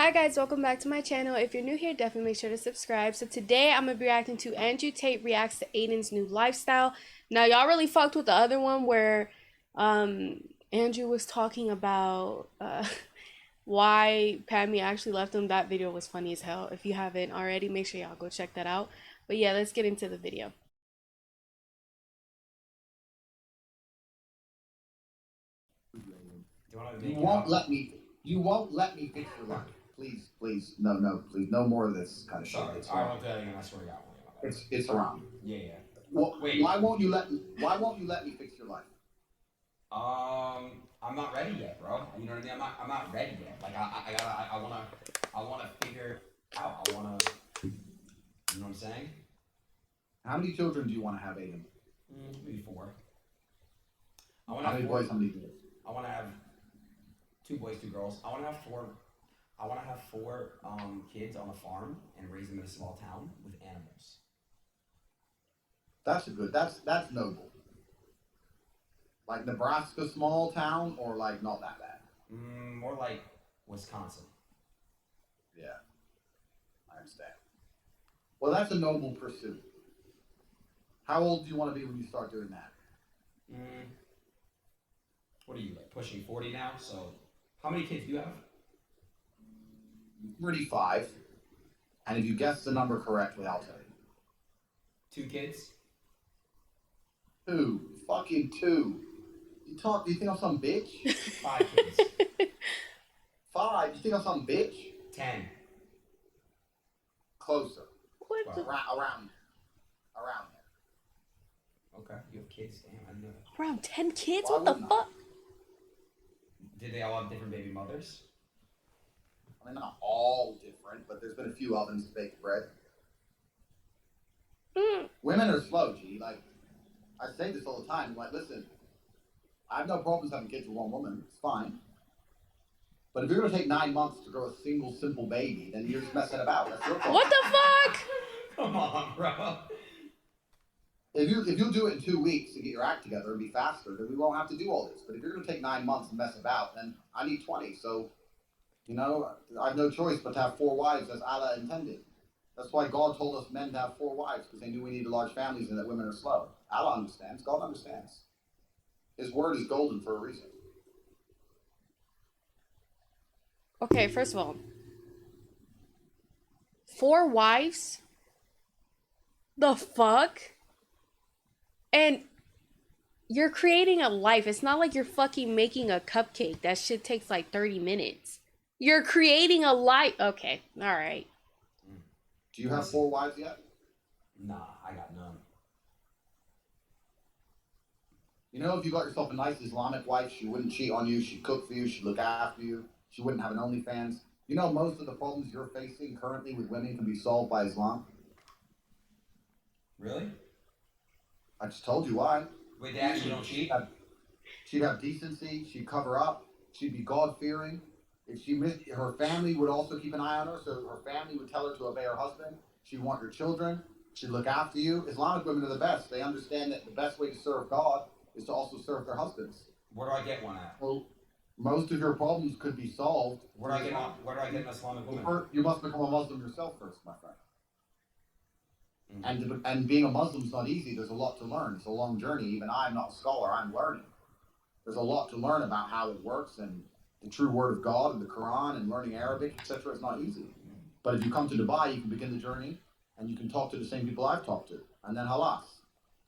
Hi guys, welcome back to my channel. If you're new here, definitely make sure to subscribe. So today I'm gonna be reacting to Ańdrëw reacts to Adin's new lifestyle. Now y'all really fucked with the other one where Ańdrëw was talking about why Pammy actually left him. That video was funny as hell. If you haven't already, make sure y'all go check that out. But yeah, let's get into the video. You won't let me. You won't let me fix your life. Please, please, no, please, no more of this kind of shit. Sorry, I won't do that again. I swear to God. It's wrong. Yeah. Well, wait. Why won't you let me fix your life? I'm not ready yet, bro. You know what I mean? I'm not ready yet. Like I wanna figure out. You know what I'm saying? How many children do you want to have, Adin? Maybe 4. How many boys? How many girls? I want to have 2 boys, 2 girls. I want to have 4. I want to have 4 kids on a farm and raise them in a small town with animals. That's a good. That's noble. Like Nebraska, small town, or like not that bad. More like Wisconsin. Yeah, I understand. Well, that's a noble pursuit. How old do you want to be when you start doing that? What are you, like, pushing 40 now? So, how many kids do you have? 35. And if you guess the number correctly, I'll tell you. 2 kids? 2. Fucking 2. Do you think I'm some bitch? 5 kids. 5? You think I'm some bitch? 10. Closer. What? Well, around there. Okay, you have kids. Damn, I didn't know that. Around 10 kids? Why what the wouldn't fuck? Did they all have different baby mothers? I mean, not all different, but there's been a few ovens to bake bread. Women are slow, G. Like, I say this all the time. I'm like, listen, I have no problems having kids with one woman. It's fine. But if you're going to take 9 months to grow a single, simple baby, then you're just messing about. That's your problem. What the fuck? Come on, bro. If you do it in 2 weeks to get your act together and be faster, then we won't have to do all this. But if you're going to take 9 months and mess about, then I need 20. So, you know, I have no choice but to have 4 wives as Allah intended. That's why God told us men to have 4 wives, because they knew we needed large families and that women are slow. Allah understands. God understands. His word is golden for a reason. Okay, first of all, 4 wives? The fuck? And you're creating a life. It's not like you're fucking making a cupcake. That shit takes like 30 minutes. You're creating a life. Okay, alright. Do you have 4 wives yet? Nah, I got none. You know, if you got yourself a nice Islamic wife, she wouldn't cheat on you, she'd cook for you, she'd look after you, she wouldn't have an OnlyFans. You know, most of the problems you're facing currently with women can be solved by Islam. Really? I just told you why. Wait, they actually don't cheat? She'd have decency, she'd cover up, she'd be God-fearing. If she missed, her family would also keep an eye on her, so her family would tell her to obey her husband. She'd want her children, she'd look after you. Islamic women are the best. They understand that the best way to serve God is to also serve their husbands. Where do I get one at? Well, most of your problems could be solved. Where do I get an Islamic woman? You must become a Muslim yourself first, my friend. And being a Muslim is not easy. There's a lot to learn. It's a long journey. Even I'm not a scholar. I'm learning. There's a lot to learn about how it works and the true word of God and the Quran and learning Arabic, etc. It's not easy. But if you come to Dubai, you can begin the journey and you can talk to the same people I've talked to. And then halas,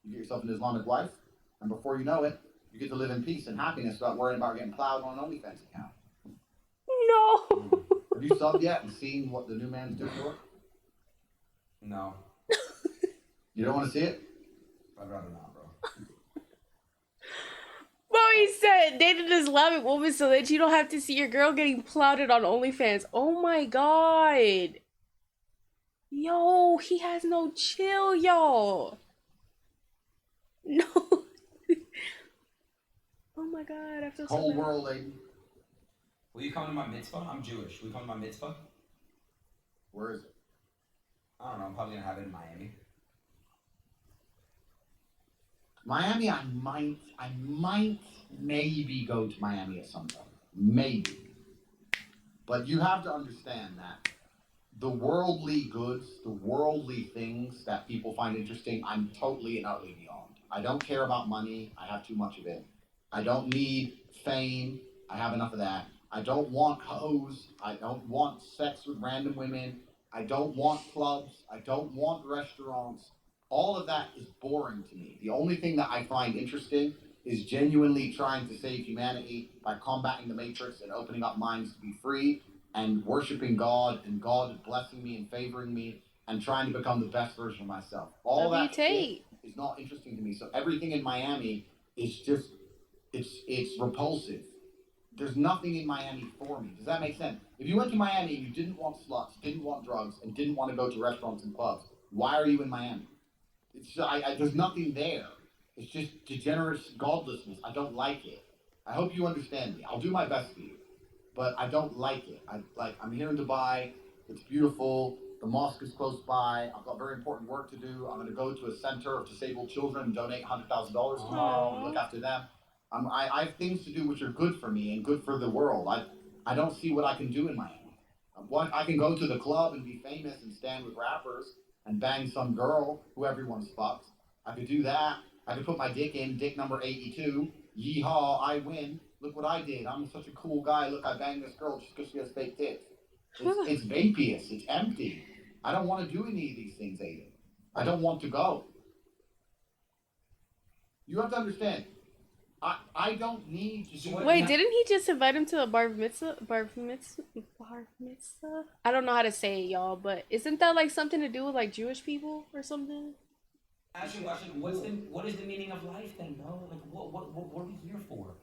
you get yourself an Islamic wife, and before you know it, you get to live in peace and happiness without worrying about getting plowed on an OnlyFans account. No. Have you subbed yet and seen what the new man's doing to her? No. You don't want to see it? I'd rather not, bro. Bro, he said date an Islamic woman so that you don't have to see your girl getting plotted on OnlyFans. Oh my god. Yo, he has no chill, y'all. No. Oh my god, I feel so Whole bad. world, lady. Will you come to my mitzvah? I'm Jewish. Will you come to my mitzvah? Where is it? I don't know. I'm probably going to have it in Miami. Miami, I might maybe go to Miami at some point. Maybe. But you have to understand that the worldly goods, the worldly things that people find interesting, I'm totally and utterly beyond. I don't care about money. I have too much of it. I don't need fame. I have enough of that. I don't want hoes. I don't want sex with random women. I don't want clubs. I don't want restaurants. All of that is boring to me. The only thing that I find interesting is genuinely trying to save humanity by combating the matrix and opening up minds to be free and worshiping God and God blessing me and favoring me and trying to become the best version of myself. All W that Tate. shit is not interesting to me. So everything in Miami is just it's repulsive. There's nothing in Miami for me. Does that make sense? If you went to Miami and you didn't want sluts, didn't want drugs, and didn't want to go to restaurants and clubs, why are you in Miami? There's nothing there. It's just degenerate godlessness. I don't like it. I hope you understand me. I'll do my best for you, but I don't like it. I'm here in Dubai. It's beautiful. The mosque is close by. I've got very important work to do. I'm going to go to a center of disabled children and donate $100,000 tomorrow and look after them. I have things to do which are good for me and good for the world. I don't see what I can do in Miami. I can go to the club and be famous and stand with rappers and bang some girl who everyone's fucked. I could do that. I could put my dick in, dick number 82. Yeehaw, I win. Look what I did. I'm such a cool guy. Look, I banged this girl just because she has fake tits. It's vapious. It's empty. I don't want to do any of these things, Adin. I don't want to go. You have to understand. I don't need to do. Wait, didn't he just invite him to a bar mitzvah? Bar mitzvah? I don't know how to say it, y'all, but isn't that like something to do with like Jewish people or something? Ask you a question. What is the meaning of life then, bro? Like, what are we here for?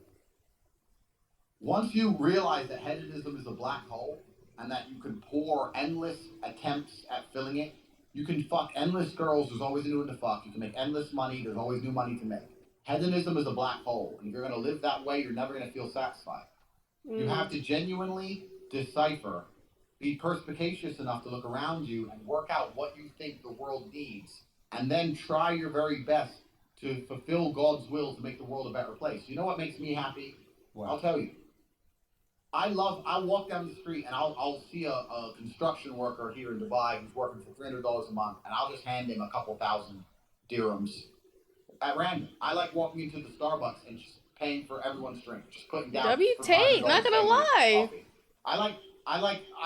Once you realize that hedonism is a black hole and that you can pour endless attempts at filling it, you can fuck endless girls. There's always a new one to fuck. You can make endless money. There's always new money to make. Hedonism is a black hole, and if you're going to live that way, you're never going to feel satisfied. You have to genuinely decipher, be perspicacious enough to look around you and work out what you think the world needs, and then try your very best to fulfill God's will to make the world a better place. You know what makes me happy? What? I'll tell you. I walk down the street and I'll see a construction worker here in Dubai who's working for $300 a month, and I'll just hand him a couple thousand dirhams at random. I like walking into the Starbucks and just paying for everyone's drink, just putting down. W Tate, not gonna lie. I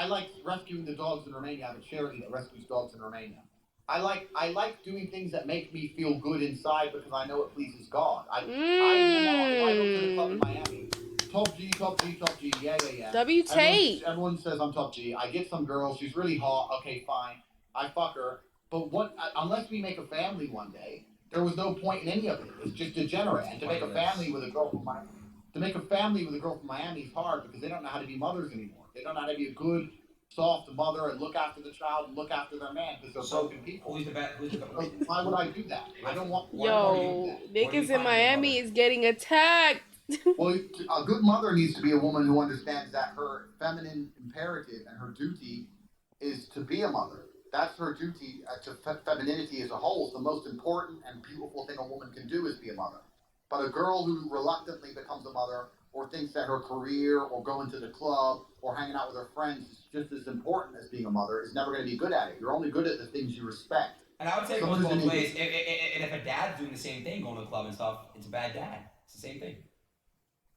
like rescuing the dogs in Romania. I have a charity that rescues dogs in Romania. I like doing things that make me feel good inside because I know it pleases God. I go to the club in Miami. Top G, yeah. W Tate. Everyone says I'm top G. I get some girl, she's really hot. Okay, fine. I fuck her. But unless we make a family one day, there was no point in any of it. It's just degenerate. And to make a family with a girl from Miami is hard because they don't know how to be mothers anymore. They don't know how to be a good, soft mother and look after the child and look after their man because they're broken people. Who's the best? Why would I do that? I don't want. Yo, niggas in Miami is getting attacked. Well, a good mother needs to be a woman who understands that her feminine imperative and her duty is to be a mother. That's her duty to femininity as a whole. It's the most important and beautiful thing a woman can do is be a mother. But a girl who reluctantly becomes a mother or thinks that her career or going to the club or hanging out with her friends is just as important as being a mother is never going to be good at it. You're only good at the things you respect. And I would say it goes both ways. And if a dad's doing the same thing, going to the club and stuff, it's a bad dad. It's the same thing.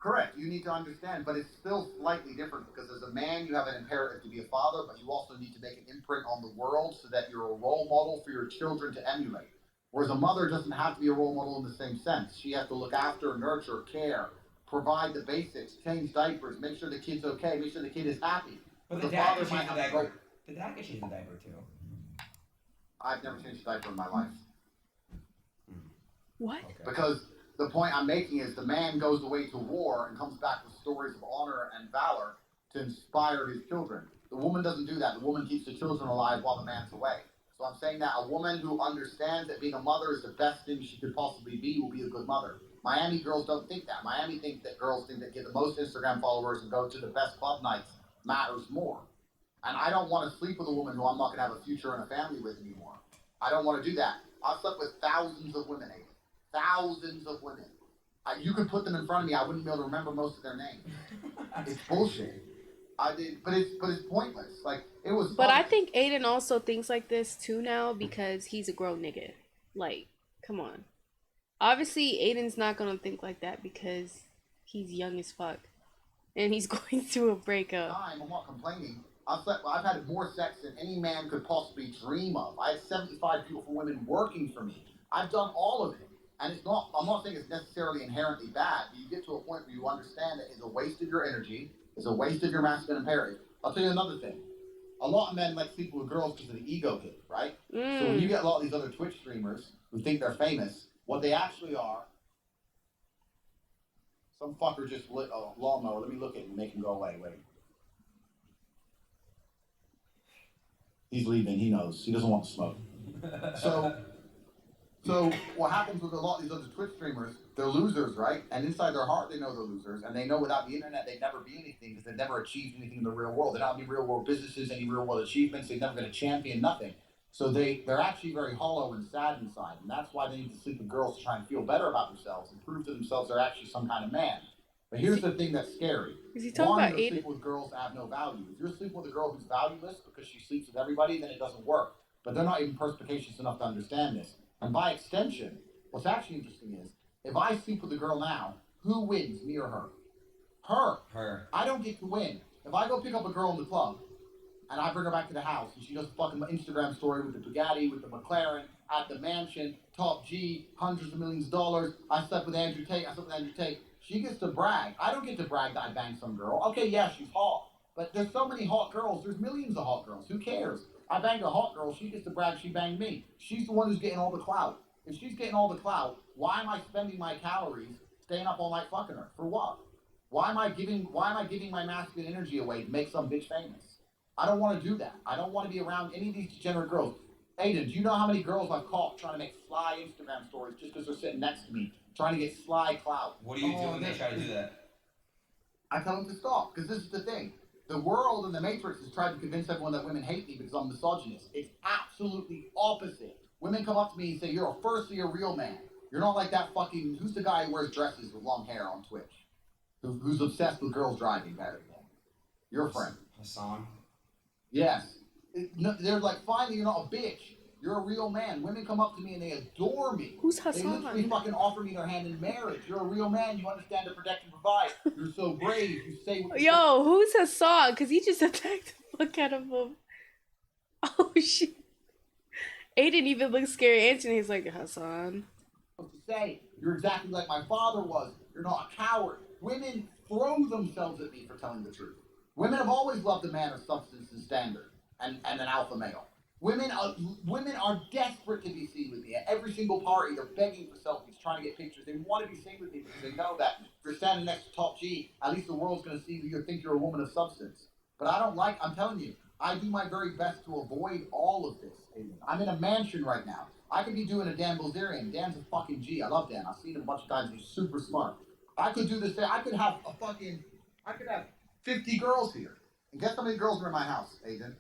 Correct. You need to understand, but it's still slightly different because as a man, you have an imperative to be a father, but you also need to make an imprint on the world so that you're a role model for your children to emulate. Whereas a mother doesn't have to be a role model in the same sense. She has to look after, nurture, care, provide the basics, change diapers, make sure the kid's okay, make sure the kid is happy. But the dad can change the diaper. The dad can change the diaper too. I've never changed a diaper in my life. What? Okay. Because the point I'm making is the man goes away to war and comes back with stories of honor and valor to inspire his children. The woman doesn't do that. The woman keeps the children alive while the man's away. So I'm saying that a woman who understands that being a mother is the best thing she could possibly be will be a good mother. Miami girls don't think that. Miami girls think that get the most Instagram followers and go to the best club nights matters more. And I don't want to sleep with a woman who I'm not going to have a future and a family with anymore. I don't want to do that. I've slept with thousands of women, Adin. Thousands of women. You could put them in front of me, I wouldn't be able to remember most of their names. It's bullshit. I did, but it's pointless. Like it was. But fun. I think Aiden also thinks like this too now because he's a grown nigga. Like, come on. Obviously, Aiden's not gonna think like that because he's young as fuck and he's going through a breakup. I'm not complaining. I've had more sex than any man could possibly dream of. I had 75 beautiful women working for me. I've done all of it. And it's not, I'm not saying it's necessarily inherently bad, but you get to a point where you understand that it's a waste of your energy, it's a waste of your masculine imperative. I'll tell you another thing. A lot of men like sleeping with girls because of the ego hit, right? So when you get a lot of these other Twitch streamers who think they're famous, what they actually are, some fucker just lit a lawnmower. Let me look at him and make him go away. Wait. He's leaving. He knows. He doesn't want to smoke. So what happens with a lot of these other Twitch streamers, they're losers, right? And inside their heart, they know they're losers. And they know without the internet, they'd never be anything because they've never achieved anything in the real world. They don't have any real world businesses, any real world achievements. They've never been a champion, nothing. So they're actually very hollow and sad inside. And that's why they need to sleep with girls to try and feel better about themselves and prove to themselves they're actually some kind of man. But here's the thing that's scary. Is he talking about Aiden? Sleep with girls that have no value. If you're sleeping with a girl who's valueless because she sleeps with everybody, then it doesn't work. But they're not even perspicacious enough to understand this. And by extension, what's actually interesting is, if I sleep with a girl now, who wins, me or her? Her. Her. I don't get to win. If I go pick up a girl in the club, and I bring her back to the house, and she does a fucking Instagram story with the Bugatti, with the McLaren, at the mansion, top G, hundreds of millions of dollars, I slept with Ańdrëw Tate, she gets to brag. I don't get to brag that I banged some girl. Okay, yeah, she's hot. But there's so many hot girls, there's millions of hot girls. Who cares? I banged a hot girl, she gets to brag she banged me. She's the one who's getting all the clout. If she's getting all the clout, why am I spending my calories staying up all night fucking her? For what? Why am I giving my masculine energy away to make some bitch famous? I don't want to do that. I don't want to be around any of these degenerate girls. Aiden, do you know how many girls I've caught trying to make sly Instagram stories just because they're sitting next to me, trying to get sly clout? What do you do when they try to do that? I tell them to stop, because this is the thing. The world and the Matrix has tried to convince everyone that women hate me because I'm misogynist. It's absolutely opposite. Women come up to me and say, you're firstly a real man. You're not like that fucking, who's the guy who wears dresses with long hair on Twitch? Who's obsessed with girls driving better than your friend. Hassan. Yes. They're like, finally, you're not a bitch. You're a real man. Women come up to me and they adore me. Who's Hassan? They literally fucking offer me their hand in marriage. You're a real man. You understand to protect and provide. You're so brave. You say what you Yo, who's Hassan? Because he just attacked the fuck out of him. Oh, shit. Aiden even looks scary answering. He's like, Hassan. to say. You're exactly like my father was. You're not a coward. Women throw themselves at me for telling the truth. Women have always loved a man of substance and standard and an alpha male. Women are desperate to be seen with me. At every single party, they're begging for selfies, trying to get pictures. They want to be seen with me because they know that if you're standing next to Top G, at least the world's going to see you think you're a woman of substance. But I'm telling you, I do my very best to avoid all of this. I'm in a mansion right now. I could be doing a Dan Bilzerian. Dan's a fucking G. I love Dan. I've seen him a bunch of times. He's super smart. I could do this thing. I could have 50 girls here. And guess how many girls are in my house, Adin?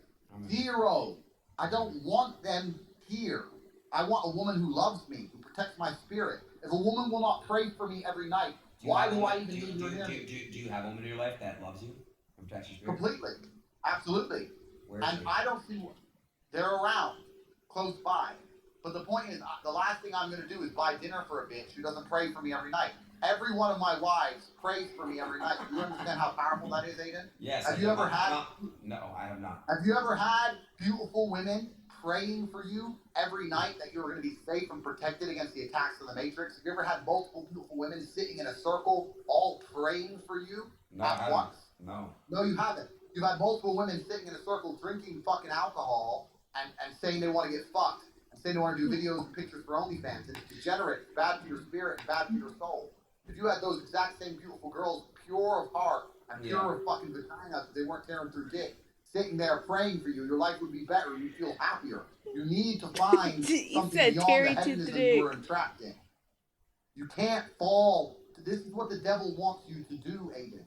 0. I don't want them here. I want a woman who loves me, who protects my spirit. If a woman will not pray for me every night, why do I even need her here? Do you have a woman in your life that loves you and protects your spirit? Completely. Absolutely. Where is And she? I don't see they're around, close by. But the point is, the last thing I'm going to do is buy dinner for a bitch who doesn't pray for me every night. Every one of my wives prays for me every night. Do you understand how powerful that is, Adin? Yes. Have you ever had? No, I have not. Have you ever had beautiful women praying for you every night that you're going to be safe and protected against the attacks of the Matrix? Have you ever had multiple beautiful women sitting in a circle, all praying for you at once? No. No, you haven't. You've had multiple women sitting in a circle drinking fucking alcohol and saying they want to get fucked and saying they want to do videos and pictures for OnlyFans. And it's degenerate, it's bad for your spirit, and bad for your soul. If you had those exact same beautiful girls, pure of heart and pure of fucking vagina, if they weren't tearing through dick, sitting there praying for you, your life would be better. You'd feel happier. You need to find something beyond the hedonism you were entrapped in. You can't fall. This is what the devil wants you to do, Adin.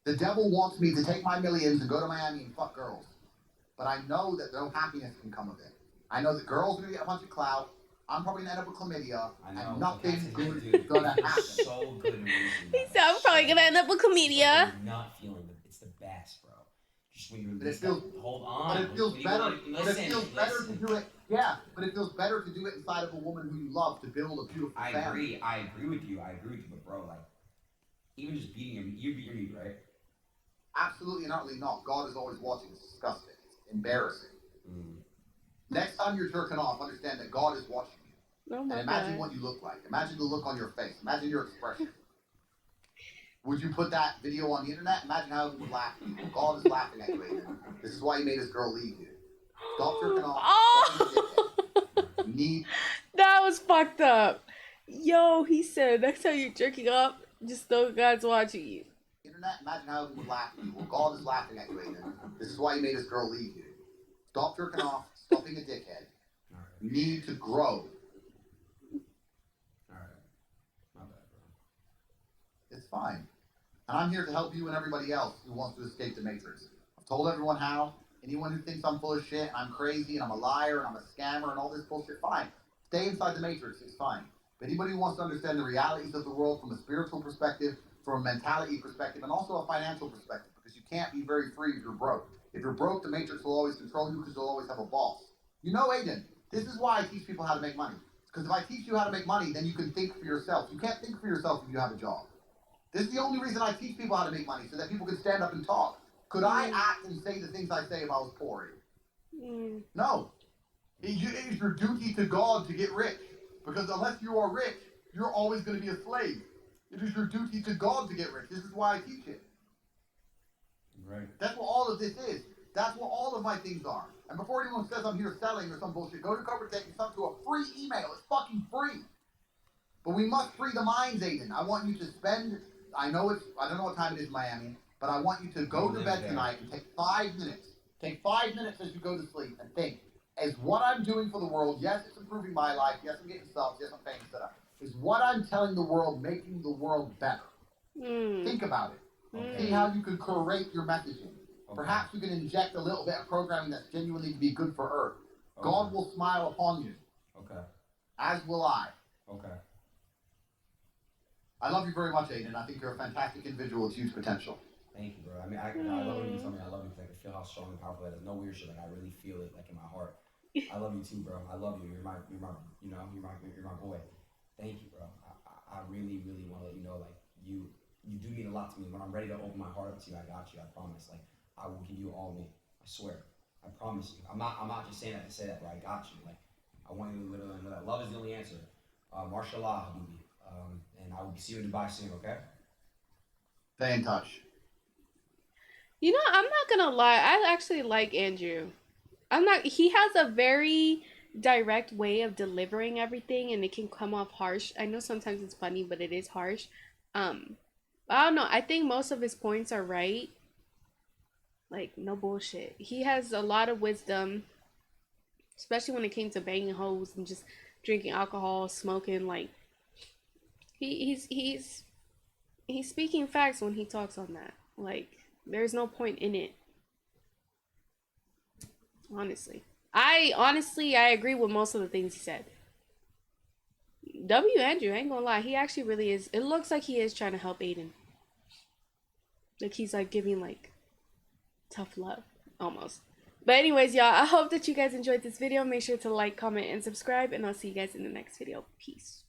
The devil wants me to take my millions and go to Miami and fuck girls. But I know that no happiness can come of it. I know that girls are going to get a bunch of clout. I'm probably gonna end up with chlamydia, I know. and nothing good Dude, is gonna it's happen. so good in releasing He that. said, I'm probably gonna end up with It's like chlamydia. when you're not feeling it. It's the best, bro. Just when you But it release feels, that, hold on. but it feels When you better. really- But it feels better to do it. Yeah, but it feels better to do it inside of a woman who you love to build a beautiful I family. agree. I agree with you. But bro, like, even just beating him, you beat your meat, right? Absolutely and utterly not. God is always watching. It's disgusting. It's embarrassing. Mm. Next time you're jerking off, understand that God is watching you. Oh And my imagine god. what you look like. Imagine the look on your face. Imagine your expression. Would you put that video on the internet? Imagine how it would laugh at you. God is laughing at you, Adin. This is why he made his girl leave you. Stop jerking off. Stop being a dickhead. Oh, You need. that was fucked up. Yo, he said next time you're jerking off, just know God's watching you. Internet, imagine how it would laugh at you. Well, God is laughing at you, Adin. This is why he made his girl leave you. Stop jerking off. Stop being a dickhead. All right. You need to grow. All right. My bad, bro. It's fine. And I'm here to help you and everybody else who wants to escape the Matrix. I've told everyone how. Anyone who thinks I'm full of shit and I'm crazy and I'm a liar and I'm a scammer and all this bullshit, fine. Stay inside the Matrix. It's fine. But anybody who wants to understand the realities of the world from a spiritual perspective, from a mentality perspective, and also a financial perspective, because you can't be very free if you're broke. If you're broke, the Matrix will always control you because you'll always have a boss. You know, Adin, this is why I teach people how to make money. Because if I teach you how to make money, then you can think for yourself. You can't think for yourself if you have a job. This is the only reason I teach people how to make money, so that people can stand up and talk. Could I act and say the things I say if I was poor? No. It is your duty to God to get rich. Because unless you are rich, you're always going to be a slave. It is your duty to God to get rich. This is why I teach it. Right. That's what all of this is. That's what all of my things are. And before anyone says I'm here selling or some bullshit, go to Covertech and send to a free email. It's fucking free. But we must free the minds, Adin. I want you to spend, I don't know what time it is in Miami, but I want you to go to bed tonight and take 5 minutes. Take 5 minutes as you go to sleep and think, is what I'm doing for the world, yes, it's improving my life, yes, I'm getting subs, yes, I'm paying stuff. Is what I'm telling the world making the world better? Think about it. Okay. See how you can curate your messaging. Okay. Perhaps you can inject a little bit of programming that's genuinely to be good for Earth. Okay. God will smile upon you. Okay. As will I. Okay. I love you very much, Adin. I think you're a fantastic individual with huge potential. Thank you, bro. I mean, I love when you tell me I love you because I can feel how strong and powerful that is. No weird shit. Like, I really feel it, like, in my heart. I love you too, bro. I love you. You're my boy. Thank you, bro. I really, really want to let you know, like, you do mean a lot to me. When I'm ready to open my heart up to you, I got you. I promise. Like, I will give you all me. I swear. I promise you. I'm not just saying that to say that, bro. I got you. Like, I want you to literally know that love is the only answer. Mashallah, Habibi. And I will see you in Dubai soon, okay? Stay in touch. You know, I'm not gonna lie. I actually like Ańdrëw. He has a very direct way of delivering everything and it can come off harsh. I know sometimes it's funny, but it is harsh. I don't know. I think most of his points are right. Like, no bullshit. He has a lot of wisdom, especially when it came to banging hoes and just drinking alcohol, smoking. Like, he's speaking facts when he talks on that. Like, there's no point in it. I agree with most of the things he said. Ańdrëw, I ain't gonna lie, he actually really is. It looks like he is trying to help Adin. Like, he's like giving like tough love almost. But anyways, y'all, I hope that you guys enjoyed this video. Make sure to like, comment, and subscribe, and I'll see you guys in the next video. Peace.